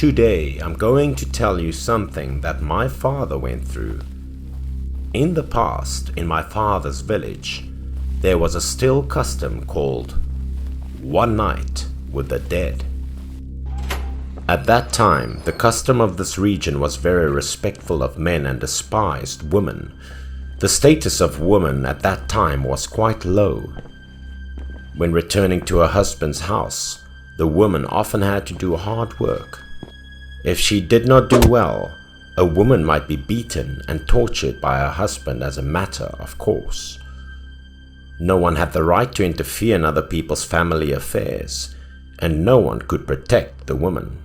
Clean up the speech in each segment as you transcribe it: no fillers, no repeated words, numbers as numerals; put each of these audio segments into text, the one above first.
Today I'm going to tell you something that my father went through. In the past, in my father's village, there was a still custom called One Night with the Dead. At that time, the custom of this region was very respectful of men and despised women. The status of women at that time was quite low. When returning to her husband's house, the woman often had to do hard work. If she did not do well, a woman might be beaten and tortured by her husband as a matter of course. No one had the right to interfere in other people's family affairs, and no one could protect the woman.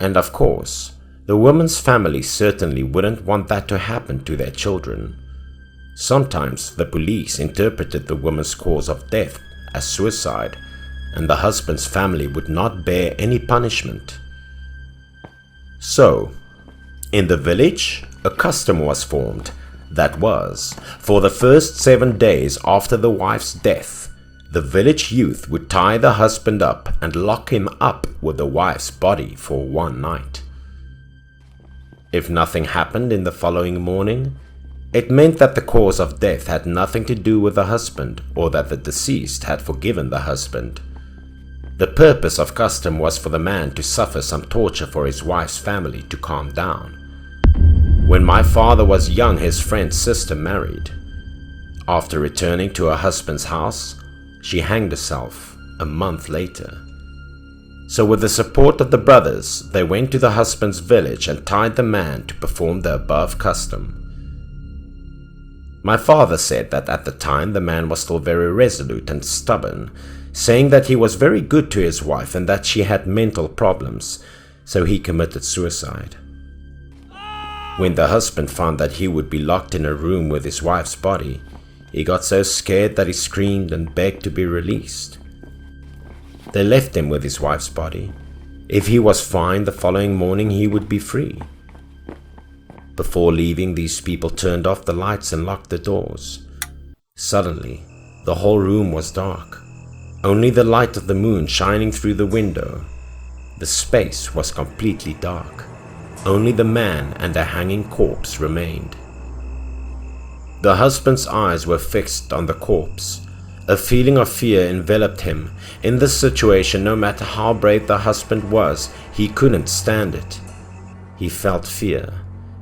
And of course, the woman's family certainly wouldn't want that to happen to their children. Sometimes the police interpreted the woman's cause of death as suicide, and the husband's family would not bear any punishment. So, in the village, a custom was formed that was, for the first 7 days after the wife's death, the village youth would tie the husband up and lock him up with the wife's body for 1 night. If nothing happened in the following morning, it meant that the cause of death had nothing to do with the husband or that the deceased had forgiven the husband. The purpose of custom was for the man to suffer some torture for his wife's family to calm down. When my father was young, his friend's sister married. After returning to her husband's house, she hanged herself a month later. So with the support of the brothers, they went to the husband's village and tied the man to perform the above custom. My father said that at the time the man was still very resolute and stubborn, saying that he was very good to his wife and that she had mental problems, so he committed suicide. When the husband found that he would be locked in a room with his wife's body, he got so scared that he screamed and begged to be released. They left him with his wife's body. If he was fine the following morning, he would be free. Before leaving, these people turned off the lights and locked the doors. Suddenly, the whole room was dark. Only the light of the moon shining through the window. The space was completely dark. Only the man and a hanging corpse remained. The husband's eyes were fixed on the corpse. A feeling of fear enveloped him. In this situation, no matter how brave the husband was, he couldn't stand it. He felt fear,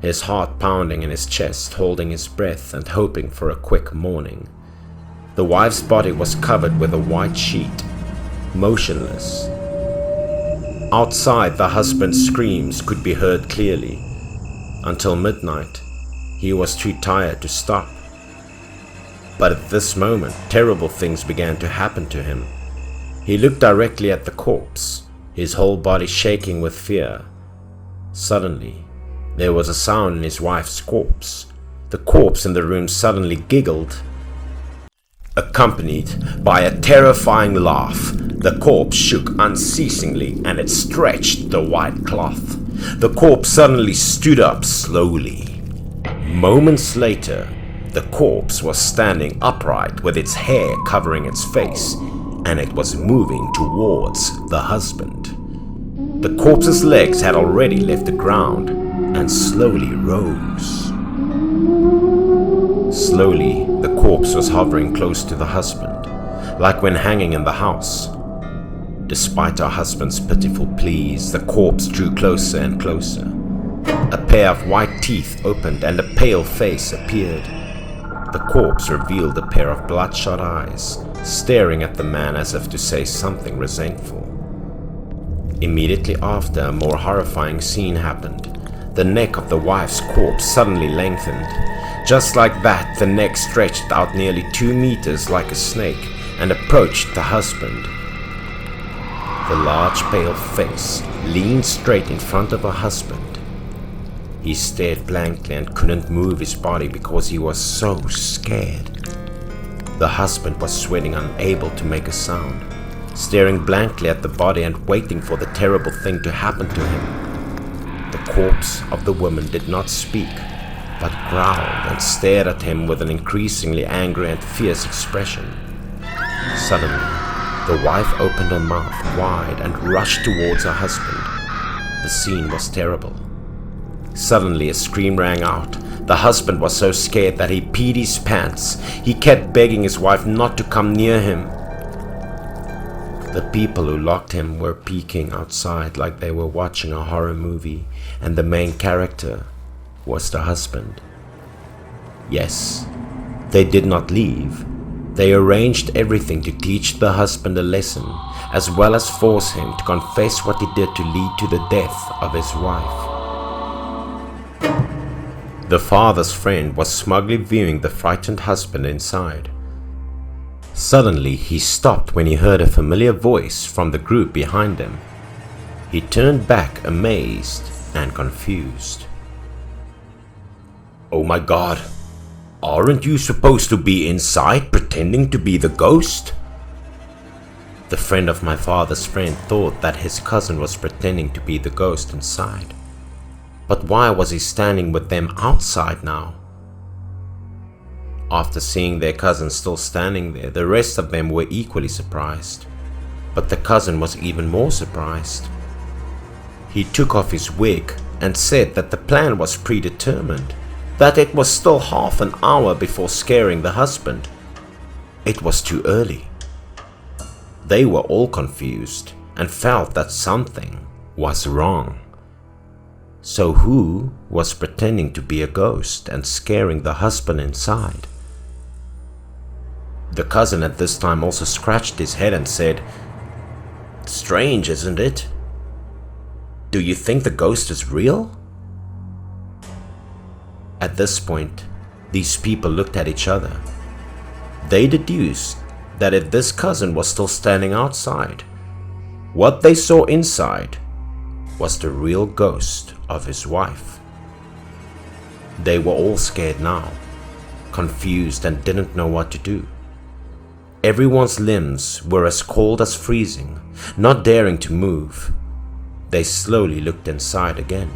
his heart pounding in his chest, holding his breath and hoping for a quick morning. The wife's body was covered with a white sheet, motionless. Outside, the husband's screams could be heard clearly. Until midnight, he was too tired to stop. But at this moment, terrible things began to happen to him. He looked directly at the corpse, his whole body shaking with fear. Suddenly, there was a sound in his wife's corpse. The corpse in the room suddenly giggled, accompanied by a terrifying laugh. The corpse shook unceasingly and it stretched the white cloth. The corpse suddenly stood up slowly. Moments later, the corpse was standing upright with its hair covering its face, and it was moving towards the husband. The corpse's legs had already left the ground and slowly rose. Slowly, the corpse was hovering close to the husband, like when hanging in the house. Despite her husband's pitiful pleas, the corpse drew closer and closer. A pair of white teeth opened and a pale face appeared. The corpse revealed a pair of bloodshot eyes, staring at the man as if to say something resentful. Immediately after, a more horrifying scene happened. The neck of the wife's corpse suddenly lengthened. Just like that, the neck stretched out nearly 2 meters like a snake and approached the husband. The large pale face leaned straight in front of her husband. He stared blankly and couldn't move his body because he was so scared. The husband was sweating, unable to make a sound, staring blankly at the body and waiting for the terrible thing to happen to him. The corpse of the woman did not speak, but growled and stared at him with an increasingly angry and fierce expression. Suddenly, the wife opened her mouth wide and rushed towards her husband. The scene was terrible. Suddenly a scream rang out. The husband was so scared that he peed his pants. He kept begging his wife not to come near him. The people who locked him were peeking outside like they were watching a horror movie, and the main character was the husband. Yes, they did not leave. They arranged everything to teach the husband a lesson, as well as force him to confess what he did to lead to the death of his wife. The father's friend was smugly viewing the frightened husband inside. Suddenly, he stopped when he heard a familiar voice from the group behind him. He turned back amazed and confused. "Oh my God, aren't you supposed to be inside pretending to be the ghost?" The friend of my father's friend thought that his cousin was pretending to be the ghost inside. But why was he standing with them outside now? After seeing their cousin still standing there, the rest of them were equally surprised. But the cousin was even more surprised. He took off his wig and said that the plan was predetermined, that it was still half an hour before scaring the husband. It was too early. They were all confused and felt that something was wrong. So who was pretending to be a ghost and scaring the husband inside? The cousin at this time also scratched his head and said, "Strange, isn't it? Do you think the ghost is real?" At this point, these people looked at each other. They deduced that if this cousin was still standing outside, what they saw inside was the real ghost of his wife. They were all scared now, confused and didn't know what to do. Everyone's limbs were as cold as freezing, not daring to move. They slowly looked inside again.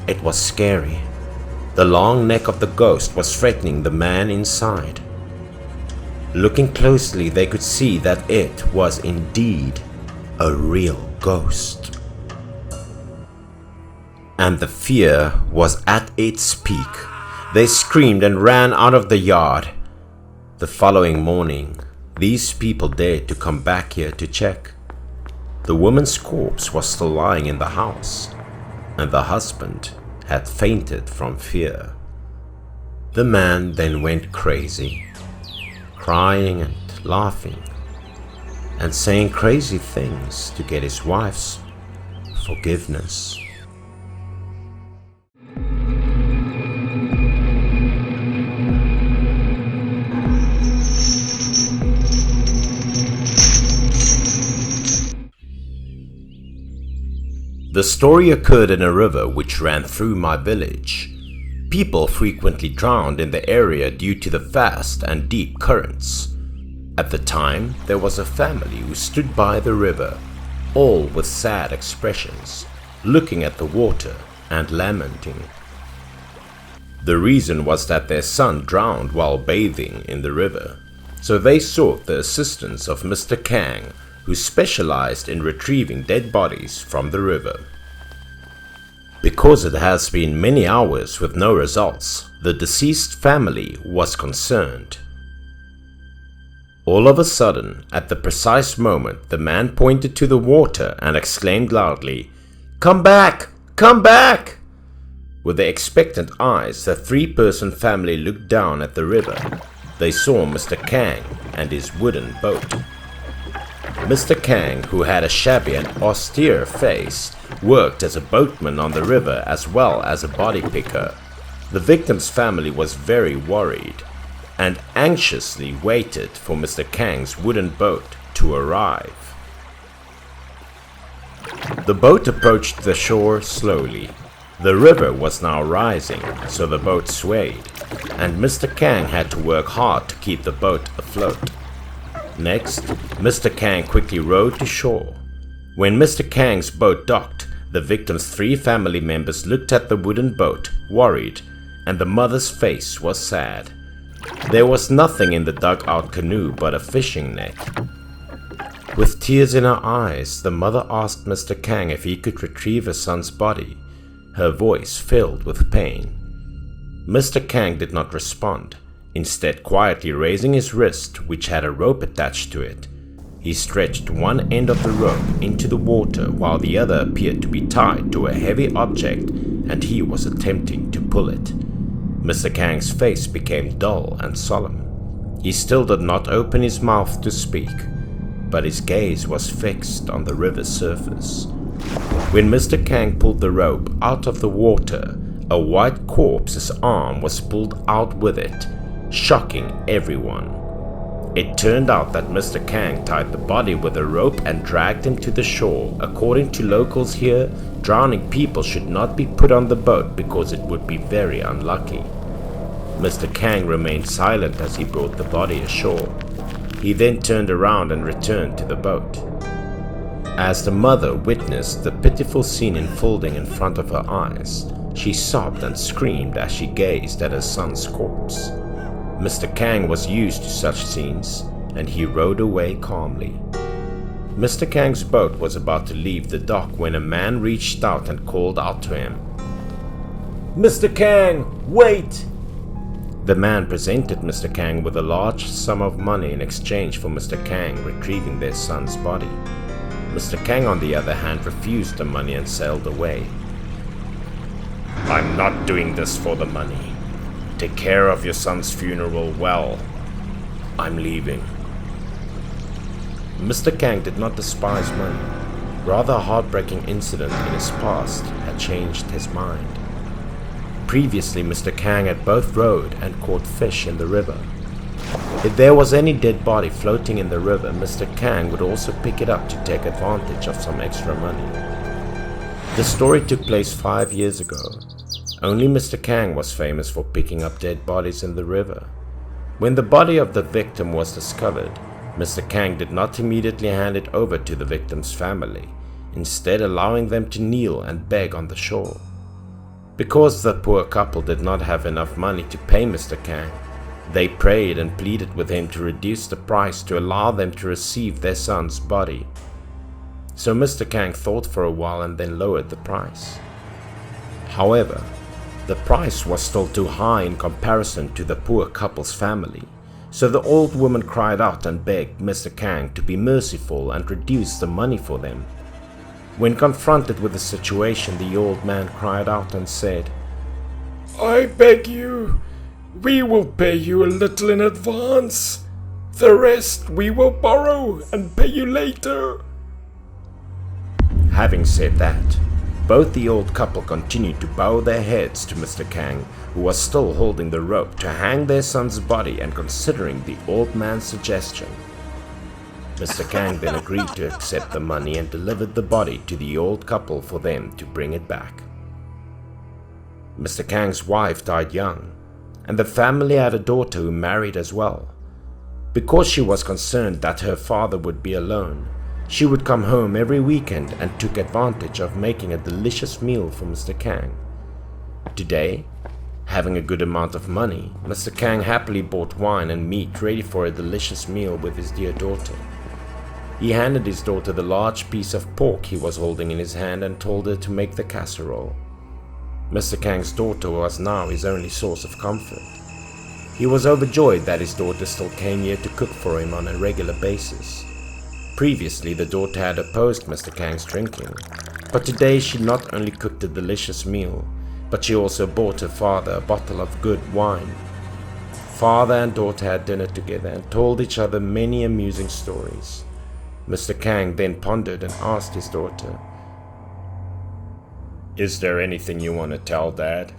It was scary. The long neck of the ghost was threatening the man inside. Looking closely, they could see that it was indeed a real ghost. And the fear was at its peak. They screamed and ran out of the yard. The following morning, these people dared to come back here to check. The woman's corpse was still lying in the house, and the husband had fainted from fear. The man then went crazy, crying and laughing, and saying crazy things to get his wife's forgiveness. The story occurred in a river which ran through my village. People frequently drowned in the area due to the fast and deep currents. At the time, there was a family who stood by the river, all with sad expressions, looking at the water and lamenting. The reason was that their son drowned while bathing in the river, so they sought the assistance of Mr. Kang, who specialized in retrieving dead bodies from the river. Because it has been many hours with no results, the deceased family was concerned. All of a sudden, at the precise moment, the man pointed to the water and exclaimed loudly, "Come back! Come back!" With their expectant eyes, the three-person family looked down at the river. They saw Mr. Kang and his wooden boat. Mr. Kang, who had a shabby and austere face, worked as a boatman on the river as well as a body picker. The victim's family was very worried and anxiously waited for Mr. Kang's wooden boat to arrive. The boat approached the shore slowly. The river was now rising, so the boat swayed, and Mr. Kang had to work hard to keep the boat afloat. Next, Mr. Kang quickly rowed to shore. When Mr. Kang's boat docked, the victim's three family members looked at the wooden boat, worried, and the mother's face was sad. There was nothing in the dug-out canoe but a fishing net. With tears in her eyes, the mother asked Mr. Kang if he could retrieve her son's body, her voice filled with pain. Mr. Kang did not respond, instead quietly raising his wrist, which had a rope attached to it. He stretched one end of the rope into the water while the other appeared to be tied to a heavy object, and he was attempting to pull it. Mr. Kang's face became dull and solemn. He still did not open his mouth to speak, but his gaze was fixed on the river's surface. When Mr. Kang pulled the rope out of the water, a white corpse's arm was pulled out with it, shocking everyone. It turned out that Mr. Kang tied the body with a rope and dragged him to the shore. According to locals here, drowning people should not be put on the boat because it would be very unlucky. Mr. Kang remained silent as he brought the body ashore. He then turned around and returned to the boat. As the mother witnessed the pitiful scene unfolding in front of her eyes, she sobbed and screamed as she gazed at her son's corpse. Mr. Kang was used to such scenes, and he rowed away calmly. Mr. Kang's boat was about to leave the dock when a man reached out and called out to him. "Mr. Kang, wait!" The man presented Mr. Kang with a large sum of money in exchange for Mr. Kang retrieving their son's body. Mr. Kang, on the other hand, refused the money and sailed away. "I'm not doing this for the money. Take care of your son's funeral well. I'm leaving." Mr. Kang did not despise money. Rather, a heartbreaking incident in his past had changed his mind. Previously, Mr. Kang had both rowed and caught fish in the river. If there was any dead body floating in the river, Mr. Kang would also pick it up to take advantage of some extra money. The story took place 5 years ago. Only Mr. Kang was famous for picking up dead bodies in the river. When the body of the victim was discovered, Mr. Kang did not immediately hand it over to the victim's family, instead allowing them to kneel and beg on the shore. Because the poor couple did not have enough money to pay Mr. Kang, they prayed and pleaded with him to reduce the price to allow them to receive their son's body. So Mr. Kang thought for a while and then lowered the price. However, the price was still too high in comparison to the poor couple's family, so the old woman cried out and begged Mr. Kang to be merciful and reduce the money for them. When confronted with the situation, the old man cried out and said, "I beg you, we will pay you a little in advance. The rest we will borrow and pay you later." Having said that, both the old couple continued to bow their heads to Mr. Kang, who was still holding the rope to hang their son's body and considering the old man's suggestion. Mr. Kang then agreed to accept the money and delivered the body to the old couple for them to bring it back. Mr. Kang's wife died young, and the family had a daughter who married as well. Because she was concerned that her father would be alone, she would come home every weekend and took advantage of making a delicious meal for Mr. Kang. Today, having a good amount of money, Mr. Kang happily bought wine and meat ready for a delicious meal with his dear daughter. He handed his daughter the large piece of pork he was holding in his hand and told her to make the casserole. Mr. Kang's daughter was now his only source of comfort. He was overjoyed that his daughter still came here to cook for him on a regular basis. Previously, the daughter had opposed Mr. Kang's drinking, but today she not only cooked a delicious meal, but she also bought her father a bottle of good wine. Father and daughter had dinner together and told each other many amusing stories. Mr. Kang then pondered and asked his daughter, "Is there anything you want to tell, Dad?"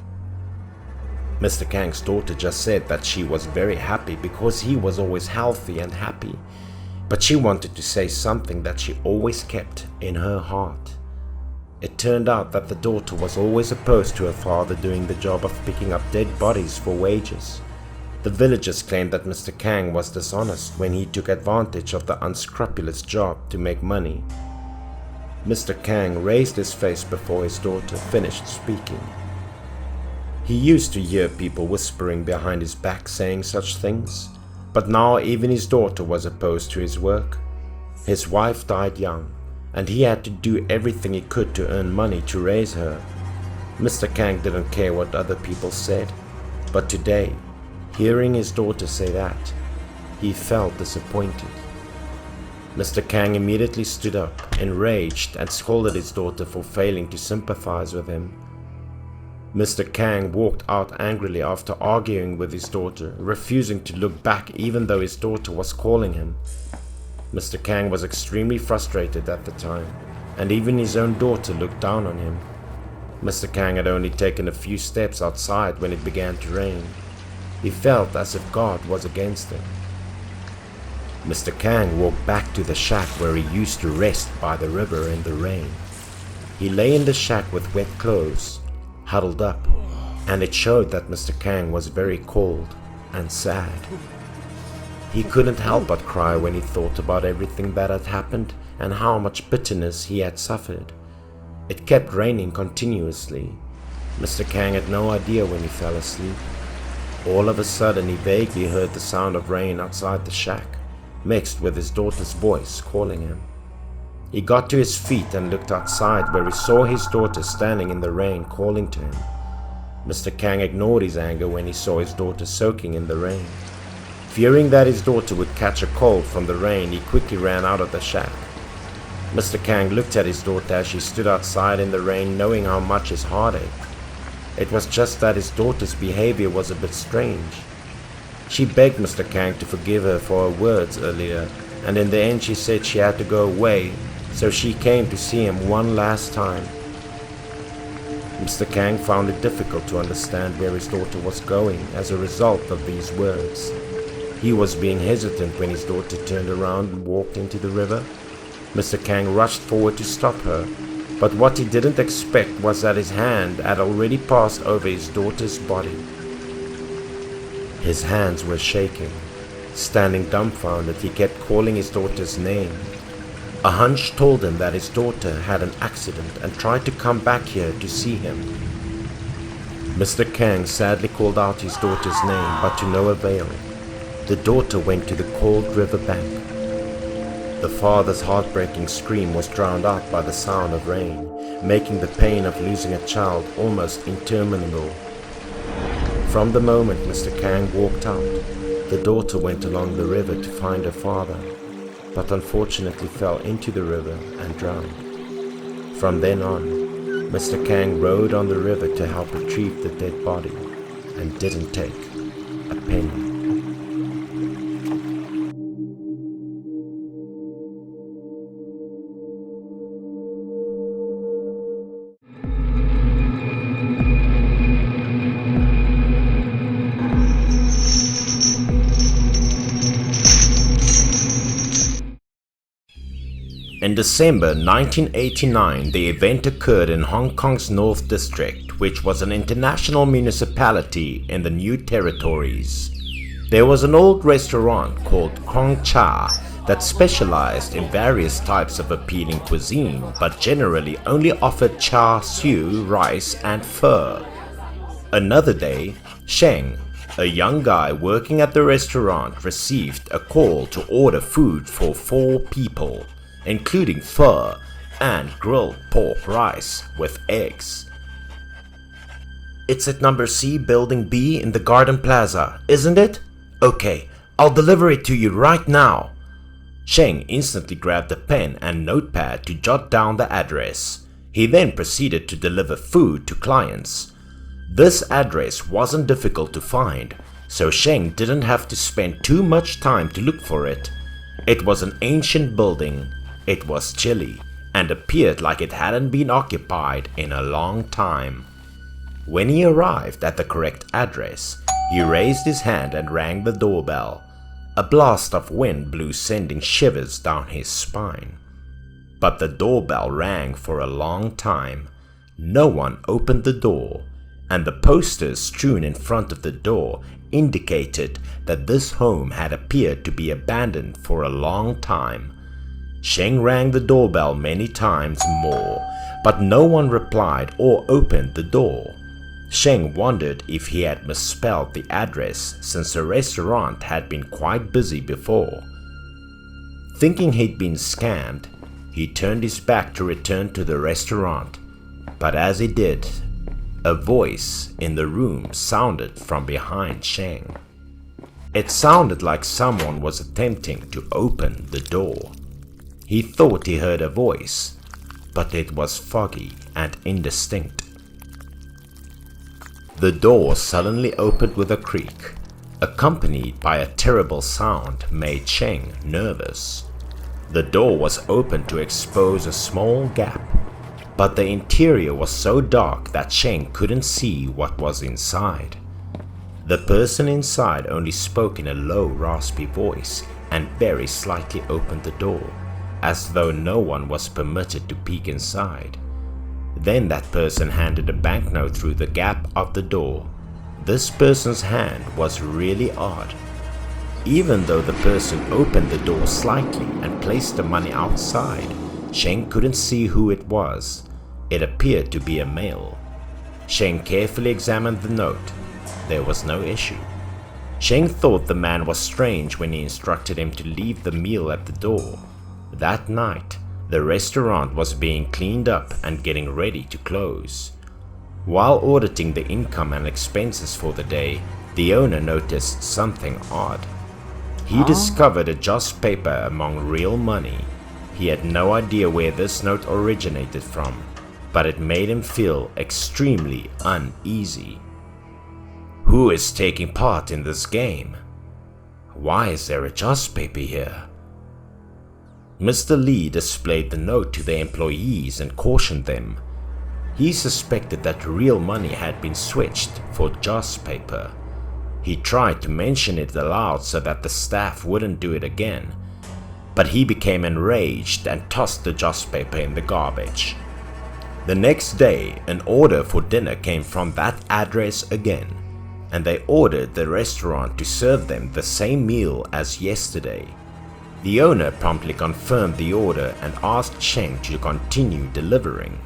Mr. Kang's daughter just said that she was very happy because he was always healthy and happy, but she wanted to say something that she always kept in her heart. It turned out that the daughter was always opposed to her father doing the job of picking up dead bodies for wages. The villagers claimed that Mr. Kang was dishonest when he took advantage of the unscrupulous job to make money. Mr. Kang raised his face before his daughter finished speaking. He used to hear people whispering behind his back saying such things, but now even his daughter was opposed to his work. His wife died young, and he had to do everything he could to earn money to raise her. Mr. Kang didn't care what other people said, but today, hearing his daughter say that, he felt disappointed. Mr. Kang immediately stood up, enraged, and scolded his daughter for failing to sympathize with him. Mr. Kang walked out angrily after arguing with his daughter, refusing to look back even though his daughter was calling him. Mr. Kang was extremely frustrated at the time, and even his own daughter looked down on him. Mr. Kang had only taken a few steps outside when it began to rain. He felt as if God was against him. Mr. Kang walked back to the shack where he used to rest by the river in the rain. He lay in the shack with wet clothes, huddled up, and it showed that Mr. Kang was very cold and sad. He couldn't help but cry when he thought about everything that had happened and how much bitterness he had suffered. It kept raining continuously. Mr. Kang had no idea when he fell asleep. All of a sudden he vaguely heard the sound of rain outside the shack, mixed with his daughter's voice calling him. He got to his feet and looked outside, where he saw his daughter standing in the rain calling to him. Mr. Kang ignored his anger when he saw his daughter soaking in the rain. Fearing that his daughter would catch a cold from the rain, he quickly ran out of the shack. Mr. Kang looked at his daughter as she stood outside in the rain, knowing how much his heart ached. It was just that his daughter's behavior was a bit strange. She begged Mr. Kang to forgive her for her words earlier, and in the end she said she had to go away, so she came to see him one last time. Mr. Kang found it difficult to understand where his daughter was going as a result of these words. He was being hesitant when his daughter turned around and walked into the river. Mr. Kang rushed forward to stop her, but what he didn't expect was that his hand had already passed over his daughter's body. His hands were shaking. Standing dumbfounded, he kept calling his daughter's name. A hunch told him that his daughter had an accident and tried to come back here to see him. Mr. Kang sadly called out his daughter's name, but to no avail. The daughter went to the cold river bank. The father's heartbreaking scream was drowned out by the sound of rain, making the pain of losing a child almost interminable. From the moment Mr. Kang walked out, the daughter went along the river to find her father, but unfortunately fell into the river and drowned. From then on, Mr. Kang rowed on the river to help retrieve the dead body and didn't take a penny. In December 1989, the event occurred in Hong Kong's North District, which was an international municipality in the New Territories. There was an old restaurant called Kong Cha that specialized in various types of appealing cuisine, but generally only offered char siu, rice, and pho. Another day, Sheng, a young guy working at the restaurant, received a call to order food for 4 people. Including pho and grilled pork rice with eggs. "It's at number C, building B in the Garden Plaza, isn't it? Okay, I'll deliver it to you right now." Sheng instantly grabbed a pen and notepad to jot down the address. He then proceeded to deliver food to clients. This address wasn't difficult to find, so Sheng didn't have to spend too much time to look for it. It was an ancient building. It was chilly and appeared like it hadn't been occupied in a long time. When he arrived at the correct address, he raised his hand and rang the doorbell. A blast of wind blew, sending shivers down his spine. But the doorbell rang for a long time. No one opened the door, and the posters strewn in front of the door indicated that this home had appeared to be abandoned for a long time. Sheng rang the doorbell many times more, but no one replied or opened the door. Sheng wondered if he had misspelled the address, since the restaurant had been quite busy before. Thinking he'd been scammed, he turned his back to return to the restaurant, but as he did, a voice in the room sounded from behind Sheng. It sounded like someone was attempting to open the door. He thought he heard a voice, but it was foggy and indistinct. The door suddenly opened with a creak, accompanied by a terrible sound made Sheng nervous. The door was opened to expose a small gap, but the interior was so dark that Sheng couldn't see what was inside. The person inside only spoke in a low, raspy voice and very slightly opened the door, as though no one was permitted to peek inside. Then that person handed a banknote through the gap of the door. This person's hand was really odd. Even though the person opened the door slightly and placed the money outside, Sheng couldn't see who it was. It appeared to be a male. Sheng carefully examined the note. There was no issue. Sheng thought the man was strange when he instructed him to leave the meal at the door. That night, the restaurant was being cleaned up and getting ready to close. While auditing the income and expenses for the day, the owner noticed something odd. He discovered a joss paper among real money. He had no idea where this note originated from, but it made him feel extremely uneasy. Who is taking part in this game? Why is there a joss paper here? Mr. Lee displayed the note to the employees and cautioned them. He suspected that real money had been switched for joss paper. He tried to mention it aloud so that the staff wouldn't do it again, but he became enraged and tossed the joss paper in the garbage. The next day, an order for dinner came from that address again, and they ordered the restaurant to serve them the same meal as yesterday. The owner promptly confirmed the order and asked Sheng to continue delivering.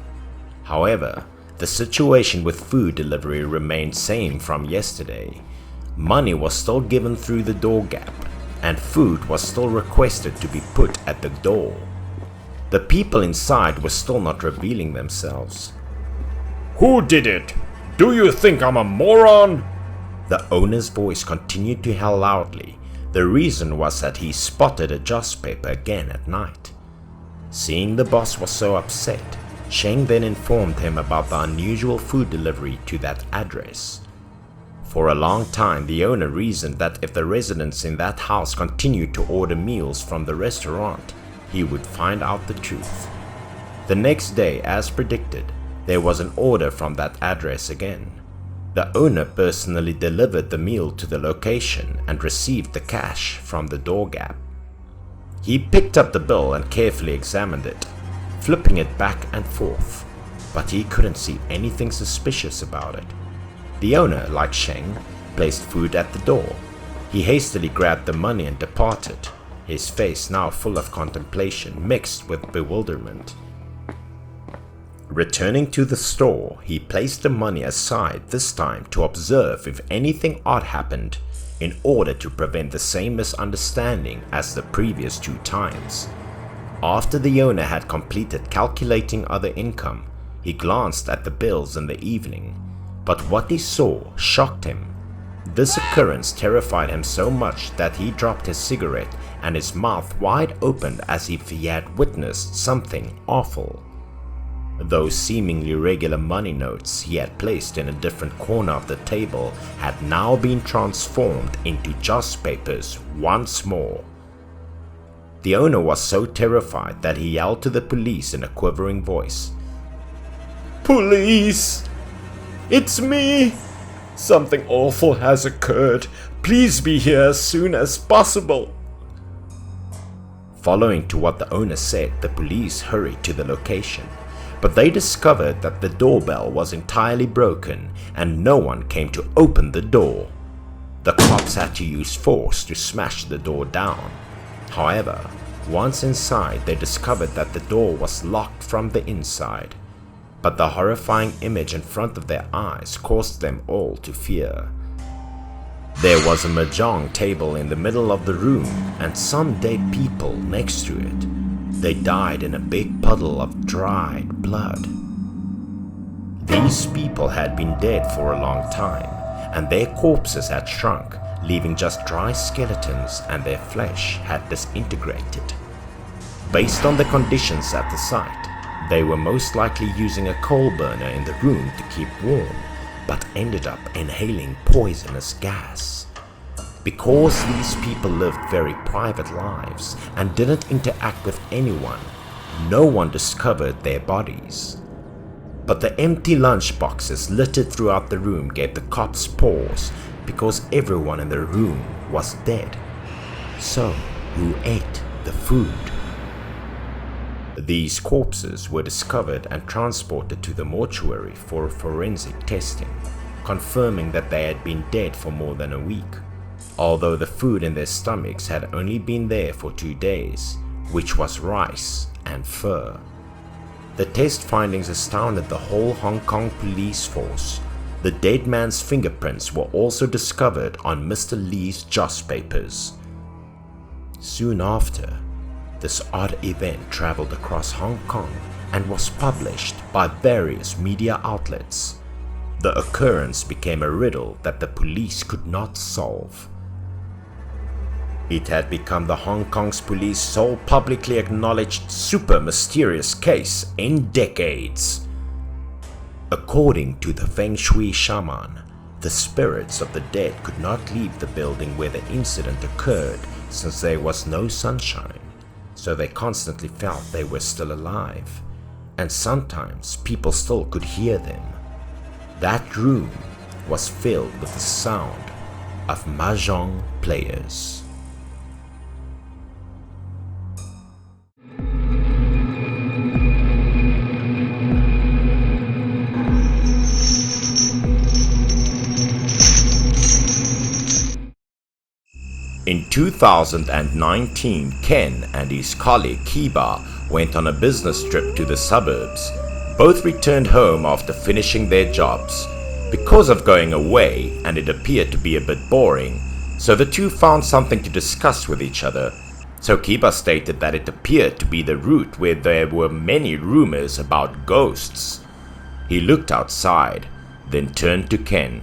However, the situation with food delivery remained same from yesterday. Money was still given through the door gap, and food was still requested to be put at the door. The people inside were still not revealing themselves. Who did it? Do you think I'm a moron? The owner's voice continued to yell loudly. The reason was that he spotted a joss paper again at night. Seeing the boss was so upset, Sheng then informed him about the unusual food delivery to that address. For a long time, the owner reasoned that if the residents in that house continued to order meals from the restaurant, he would find out the truth. The next day, as predicted, there was an order from that address again. The owner personally delivered the meal to the location and received the cash from the door gap. He picked up the bill and carefully examined it, flipping it back and forth, but he couldn't see anything suspicious about it. The owner, like Sheng, placed food at the door. He hastily grabbed the money and departed, his face now full of contemplation mixed with bewilderment. Returning to the store, he placed the money aside, this time to observe if anything odd happened, in order to prevent the same misunderstanding as the previous 2 times. After the owner had completed calculating other income, he glanced at the bills in the evening, but what he saw shocked him. This occurrence terrified him so much that he dropped his cigarette and his mouth wide open as if he had witnessed something awful. Those seemingly regular money notes he had placed in a different corner of the table had now been transformed into joss papers once more. The owner was so terrified that he yelled to the police in a quivering voice. Police! It's me! Something awful has occurred. Please be here as soon as possible. Following to what the owner said, the police hurried to the location, but they discovered that the doorbell was entirely broken and no one came to open the door. The cops had to use force to smash the door down. However, once inside, they discovered that the door was locked from the inside. But the horrifying image in front of their eyes caused them all to fear. There was a mahjong table in the middle of the room and some dead people next to it. They died in a big puddle of dried blood. These people had been dead for a long time, and their corpses had shrunk, leaving just dry skeletons, and their flesh had disintegrated. Based on the conditions at the site, they were most likely using a coal burner in the room to keep warm, but ended up inhaling poisonous gas. Because these people lived very private lives and didn't interact with anyone, no one discovered their bodies. But the empty lunch boxes littered throughout the room gave the cops pause, because everyone in the room was dead. So, who ate the food? These corpses were discovered and transported to the mortuary for forensic testing, confirming that they had been dead for more than a week, although the food in their stomachs had only been there for 2 days, which was rice and fur. The test findings astounded the whole Hong Kong police force. The dead man's fingerprints were also discovered on Mr. Lee's joss papers. Soon after, this odd event traveled across Hong Kong and was published by various media outlets. The occurrence became a riddle that the police could not solve. It had become the Hong Kong's police's sole publicly acknowledged super mysterious case in decades. According to the Feng Shui shaman, the spirits of the dead could not leave the building where the incident occurred since there was no sunshine, so they constantly felt they were still alive, and sometimes people still could hear them. That room was filled with the sound of mahjong players. In 2019, Ken and his colleague Kiba went on a business trip to the suburbs. Both returned home after finishing their jobs. Because of going away, and it appeared to be a bit boring, so the two found something to discuss with each other. So Kiba stated that it appeared to be the route where there were many rumors about ghosts. He looked outside, then turned to Ken.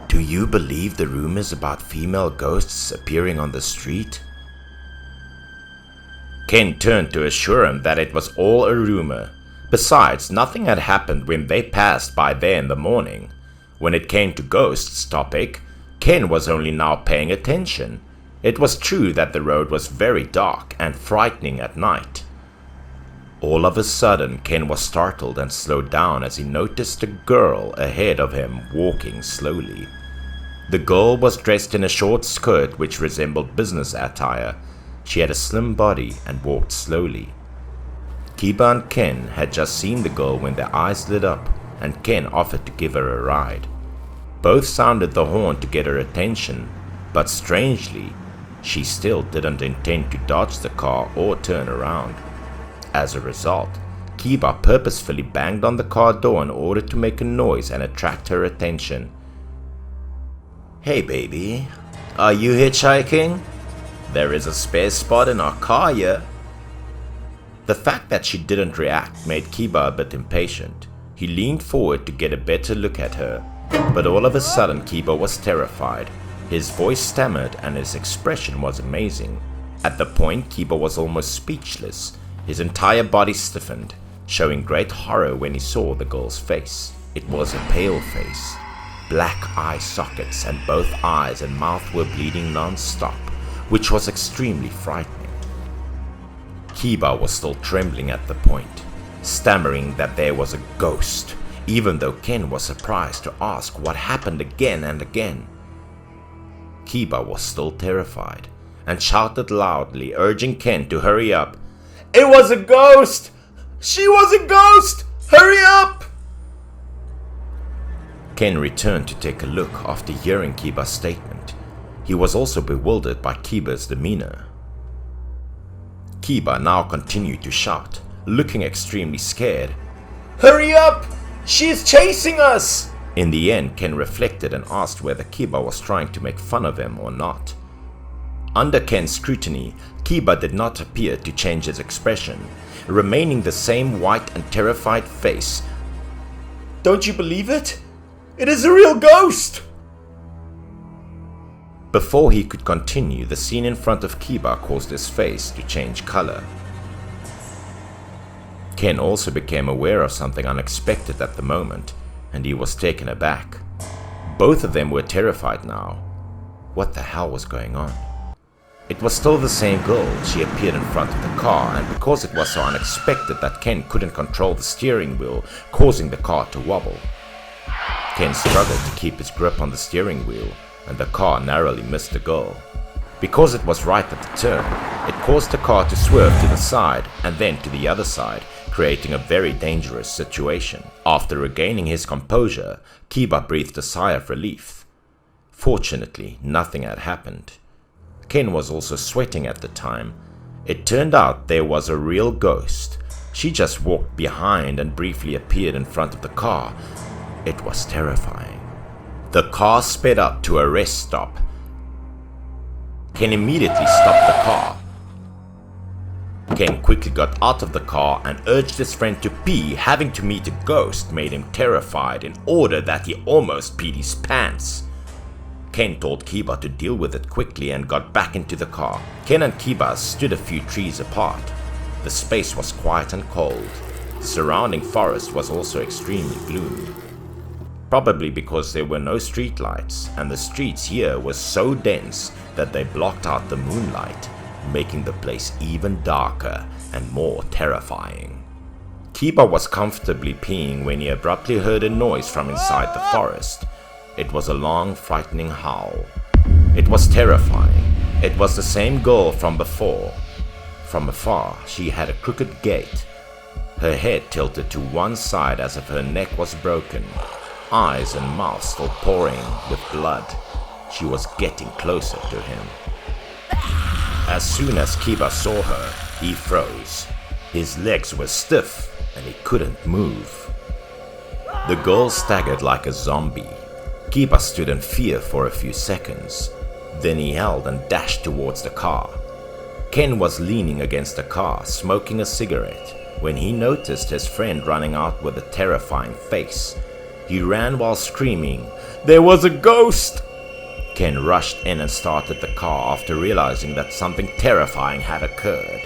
"Do you believe the rumors about female ghosts appearing on the street?" Ken turned to assure him that it was all a rumor. Besides, nothing had happened when they passed by there in the morning. When it came to ghosts topic, Ken was only now paying attention. It was true that the road was very dark and frightening at night. All of a sudden, Ken was startled and slowed down as he noticed a girl ahead of him walking slowly. The girl was dressed in a short skirt which resembled business attire. She had a slim body and walked slowly. Kiba and Ken had just seen the girl when their eyes lit up, and Ken offered to give her a ride. Both sounded the horn to get her attention, but strangely, she still didn't intend to dodge the car or turn around. As a result, Kiba purposefully banged on the car door in order to make a noise and attract her attention. "Hey baby, are you hitchhiking? There is a spare spot in our car here." The fact that she didn't react made Kiba a bit impatient. He leaned forward to get a better look at her, but all of a sudden Kiba was terrified. His voice stammered and his expression was amazing. At the point, Kiba was almost speechless. His entire body stiffened, showing great horror when he saw the girl's face. It was a pale face. Black eye sockets and both eyes and mouth were bleeding non-stop, which was extremely frightening. Kiba was still trembling at the point, stammering that there was a ghost, even though Ken was surprised to ask what happened again and again. Kiba was still terrified and shouted loudly, urging Ken to hurry up. "It was a ghost! She was a ghost! Hurry up!" Ken returned to take a look after hearing Kiba's statement. He was also bewildered by Kiba's demeanor. Kiba now continued to shout, looking extremely scared. "Hurry up! She is chasing us!" In the end, Ken reflected and asked whether Kiba was trying to make fun of him or not. Under Ken's scrutiny, Kiba did not appear to change his expression, remaining the same white and terrified face. Don't you believe it? It is a real ghost! Before he could continue, the scene in front of Kiba caused his face to change color. Ken also became aware of something unexpected at the moment, and he was taken aback. Both of them were terrified now. What the hell was going on? It was still the same girl. She appeared in front of the car, and because it was so unexpected that Ken couldn't control the steering wheel, causing the car to wobble. Ken struggled to keep his grip on the steering wheel, and the car narrowly missed the girl. Because it was right at the turn, it caused the car to swerve to the side and then to the other side, creating a very dangerous situation. After regaining his composure, Kiba breathed a sigh of relief. Fortunately, nothing had happened. Ken was also sweating at the time. It turned out there was a real ghost. She just walked behind and briefly appeared in front of the car. It was terrifying. The car sped up to a rest stop. Ken immediately stopped the car. Ken quickly got out of the car and urged his friend to pee. Having to meet a ghost made him terrified in order that he almost peed his pants. Ken told Kiba to deal with it quickly and got back into the car. Ken and Kiba stood a few trees apart. The space was quiet and cold. The surrounding forest was also extremely gloomy. Probably because there were no streetlights, and the streets here were so dense that they blocked out the moonlight, making the place even darker and more terrifying. Kiba was comfortably peeing when he abruptly heard a noise from inside the forest. It was a long, frightening howl. It was terrifying. It was the same girl from before. From afar, she had a crooked gait. Her head tilted to one side as if her neck was broken. Eyes and mouth still pouring with blood. She was getting closer to him. As soon as Kiba saw her, he froze. His legs were stiff and he couldn't move. The girl staggered like a zombie. Kiba stood in fear for a few seconds. Then he yelled and dashed towards the car. Ken was leaning against the car, smoking a cigarette, when he noticed his friend running out with a terrifying face. He ran while screaming, "There was a ghost!" Ken rushed in and started the car after realizing that something terrifying had occurred.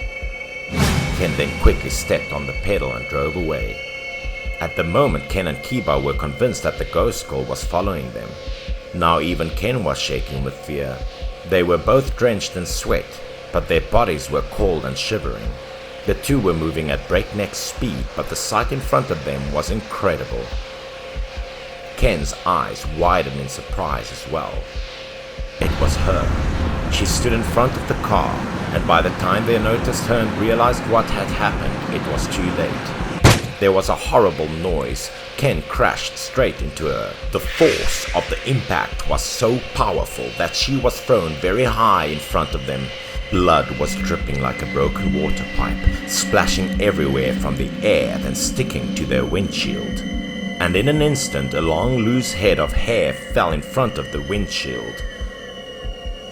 Ken then quickly stepped on the pedal and drove away. At the moment, Ken and Kiba were convinced that the ghost girl was following them. Now even Ken was shaking with fear. They were both drenched in sweat, but their bodies were cold and shivering. The two were moving at breakneck speed, but the sight in front of them was incredible. Ken's eyes widened in surprise as well. It was her. She stood in front of the car, and by the time they noticed her and realized what had happened, it was too late. There was a horrible noise. Ken crashed straight into her. The force of the impact was so powerful that she was thrown very high in front of them. Blood was dripping like a broken water pipe, splashing everywhere from the air then sticking to their windshield. And in an instant, a long loose head of hair fell in front of the windshield.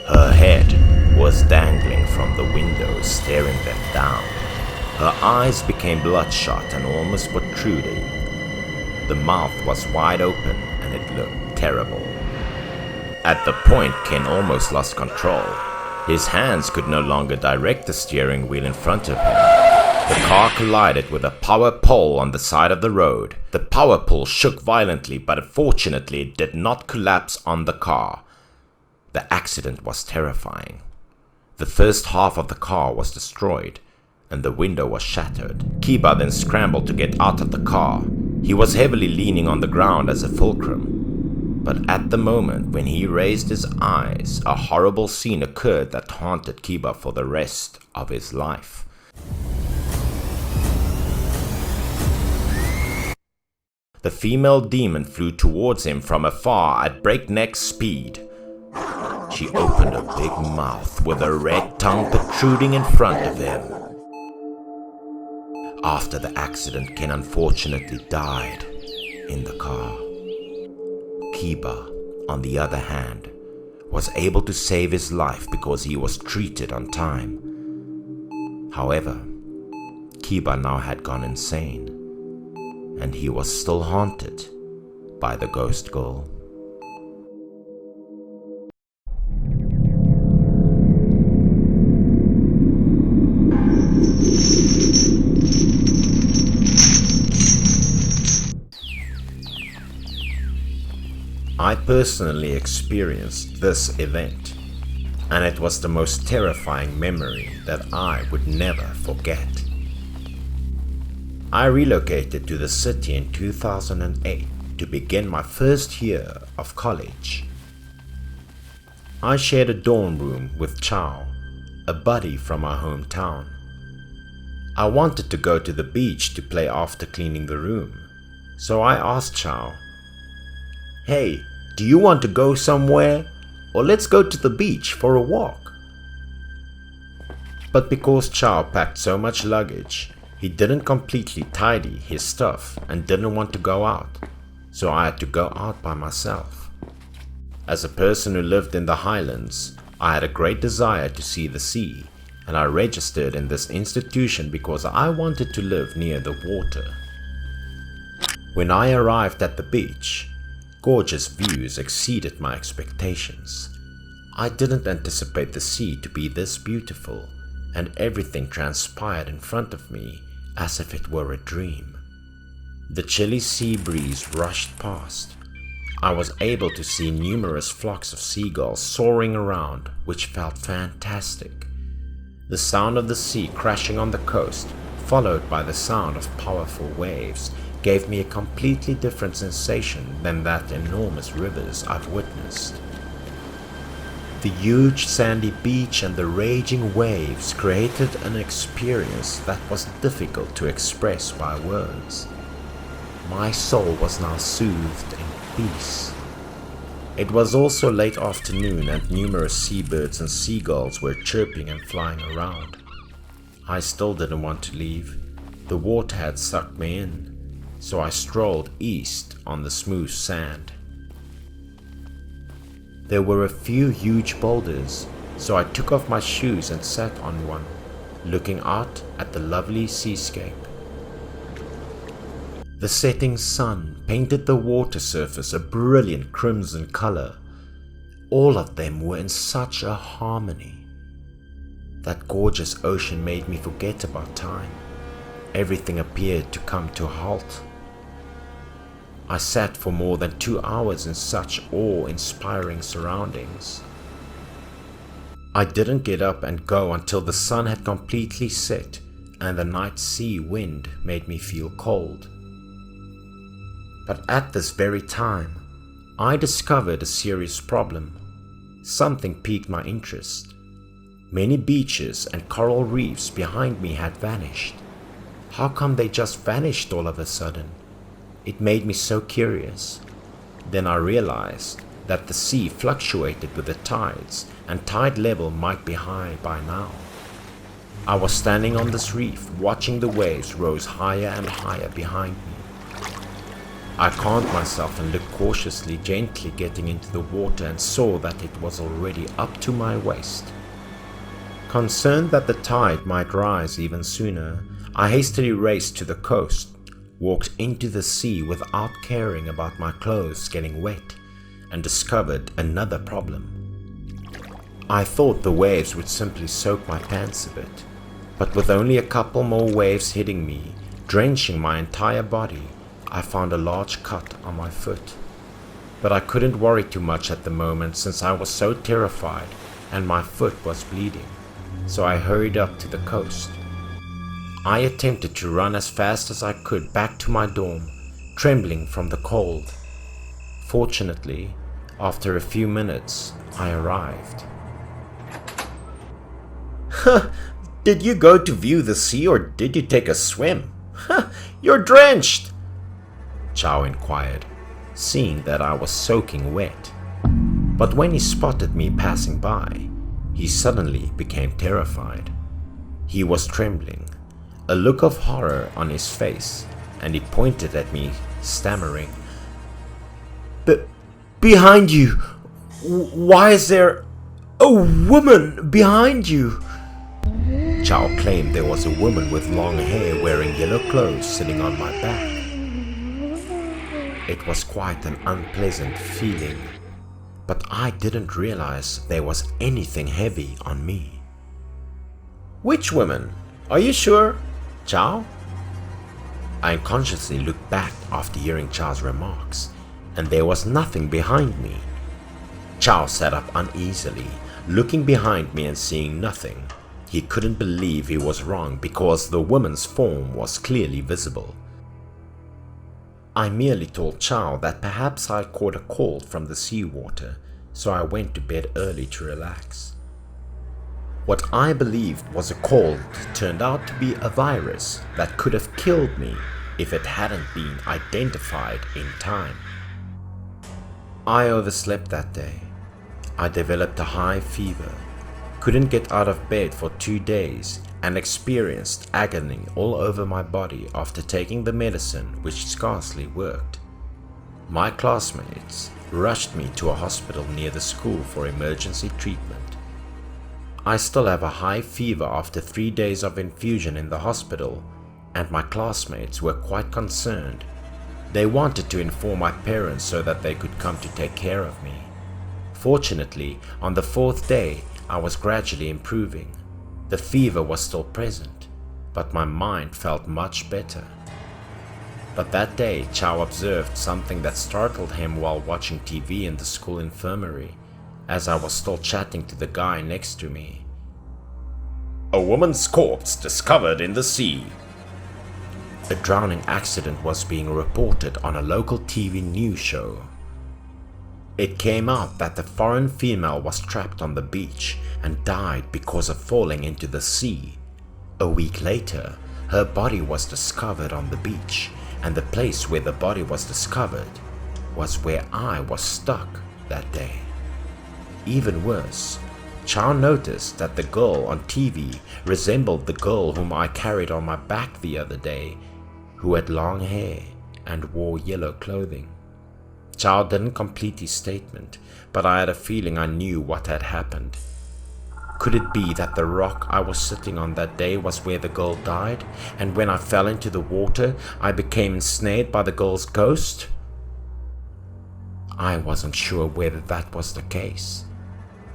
Her head was dangling from the window, staring them down. Her eyes became bloodshot and almost protruding. The mouth was wide open and it looked terrible. At the point, Ken almost lost control. His hands could no longer direct the steering wheel in front of him. The car collided with a power pole on the side of the road. The power pole shook violently, but fortunately it did not collapse on the car. The accident was terrifying. The first half of the car was destroyed, and the window was shattered. Kiba then scrambled to get out of the car. He was heavily leaning on the ground as a fulcrum. But at the moment when he raised his eyes, a horrible scene occurred that haunted Kiba for the rest of his life. The female demon flew towards him from afar at breakneck speed. She opened a big mouth with a red tongue protruding in front of him. After the accident, Ken unfortunately died in the car. Kiba, on the other hand, was able to save his life because he was treated on time. However, Kiba now had gone insane, and he was still haunted by the ghost girl. I personally experienced this event, and it was the most terrifying memory that I would never forget. I relocated to the city in 2008 to begin my first year of college. I shared a dorm room with Chow, a buddy from our hometown. I wanted to go to the beach to play after cleaning the room, so I asked Chow, "Hey, do you want to go somewhere? Or let's go to the beach for a walk." But because Chow packed so much luggage, he didn't completely tidy his stuff and didn't want to go out, so I had to go out by myself. As a person who lived in the highlands, I had a great desire to see the sea, and I registered in this institution because I wanted to live near the water. When I arrived at the beach, gorgeous views exceeded my expectations. I didn't anticipate the sea to be this beautiful, and everything transpired in front of me as if it were a dream. The chilly sea breeze rushed past. I was able to see numerous flocks of seagulls soaring around, which felt fantastic. The sound of the sea crashing on the coast, followed by the sound of powerful waves, gave me a completely different sensation than that enormous rivers I've witnessed. The huge sandy beach and the raging waves created an experience that was difficult to express by words. My soul was now soothed in peace. It was also late afternoon and numerous seabirds and seagulls were chirping and flying around. I still didn't want to leave. The water had sucked me in, so I strolled east on the smooth sand. There were a few huge boulders, so I took off my shoes and sat on one, looking out at the lovely seascape. The setting sun painted the water surface a brilliant crimson color. All of them were in such a harmony. That gorgeous ocean made me forget about time. Everything appeared to come to a halt. I sat for more than 2 hours in such awe-inspiring surroundings. I didn't get up and go until the sun had completely set and the night sea wind made me feel cold. But at this very time, I discovered a serious problem. Something piqued my interest. Many beaches and coral reefs behind me had vanished. How come they just vanished all of a sudden? It made me so curious. Then I realized that the sea fluctuated with the tides and tide level might be high by now. I was standing on this reef watching the waves rise higher and higher behind me. I calmed myself and looked cautiously, gently getting into the water and saw that it was already up to my waist. Concerned that the tide might rise even sooner, I hastily raced to the coast, walked into the sea without caring about my clothes getting wet, and discovered another problem. I thought the waves would simply soak my pants a bit, but with only a couple more waves hitting me, drenching my entire body, I found a large cut on my foot. But I couldn't worry too much at the moment since I was so terrified and my foot was bleeding, so I hurried up to the coast. I attempted to run as fast as I could back to my dorm, trembling from the cold. Fortunately, after a few minutes, I arrived. Did you go to view the sea or did you take a swim? You're drenched! Chow inquired, seeing that I was soaking wet. But when he spotted me passing by, he suddenly became terrified. He was trembling, a look of horror on his face, and he pointed at me, stammering, Behind you! Why is there a woman behind you? Chow claimed there was a woman with long hair wearing yellow clothes sitting on my back. It was quite an unpleasant feeling, but I didn't realize there was anything heavy on me. Which woman? Are you sure, Chow? I unconsciously looked back after hearing Chow's remarks, and there was nothing behind me. Chow sat up uneasily, looking behind me and seeing nothing. He couldn't believe he was wrong because the woman's form was clearly visible. I merely told Chow that perhaps I caught a cold from the seawater, so I went to bed early to relax. What I believed was a cold turned out to be a virus that could have killed me if it hadn't been identified in time. I overslept that day. I developed a high fever, couldn't get out of bed for 2 days, and experienced agony all over my body after taking the medicine, which scarcely worked. My classmates rushed me to a hospital near the school for emergency treatment. I still have a high fever after 3 days of infusion in the hospital, and my classmates were quite concerned. They wanted to inform my parents so that they could come to take care of me. Fortunately, on the 4th day, I was gradually improving. The fever was still present, but my mind felt much better. But that day, Chow observed something that startled him while watching TV in the school infirmary, as I was still chatting to the guy next to me. A woman's corpse discovered in the sea. A drowning accident was being reported on a local TV news show. It came out that the foreign female was trapped on the beach and died because of falling into the sea. A week later, her body was discovered on the beach, and the place where the body was discovered was where I was stuck that day. Even worse, Chow noticed that the girl on TV resembled the girl whom I carried on my back the other day, who had long hair and wore yellow clothing. Chow didn't complete his statement, but I had a feeling I knew what had happened. Could it be that the rock I was sitting on that day was where the girl died, and when I fell into the water, I became ensnared by the girl's ghost? I wasn't sure whether that was the case,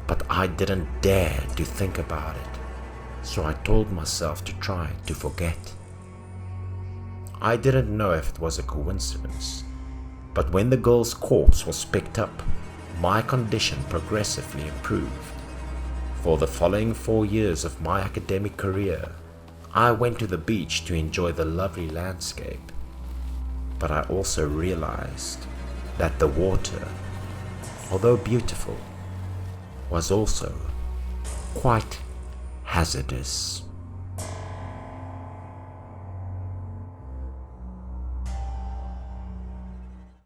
but I didn't dare to think about it, so I told myself to try to forget. I didn't know if it was a coincidence, but when the girl's corpse was picked up, my condition progressively improved. For the following 4 years of my academic career, I went to the beach to enjoy the lovely landscape, but I also realized that the water, although beautiful, was also quite hazardous.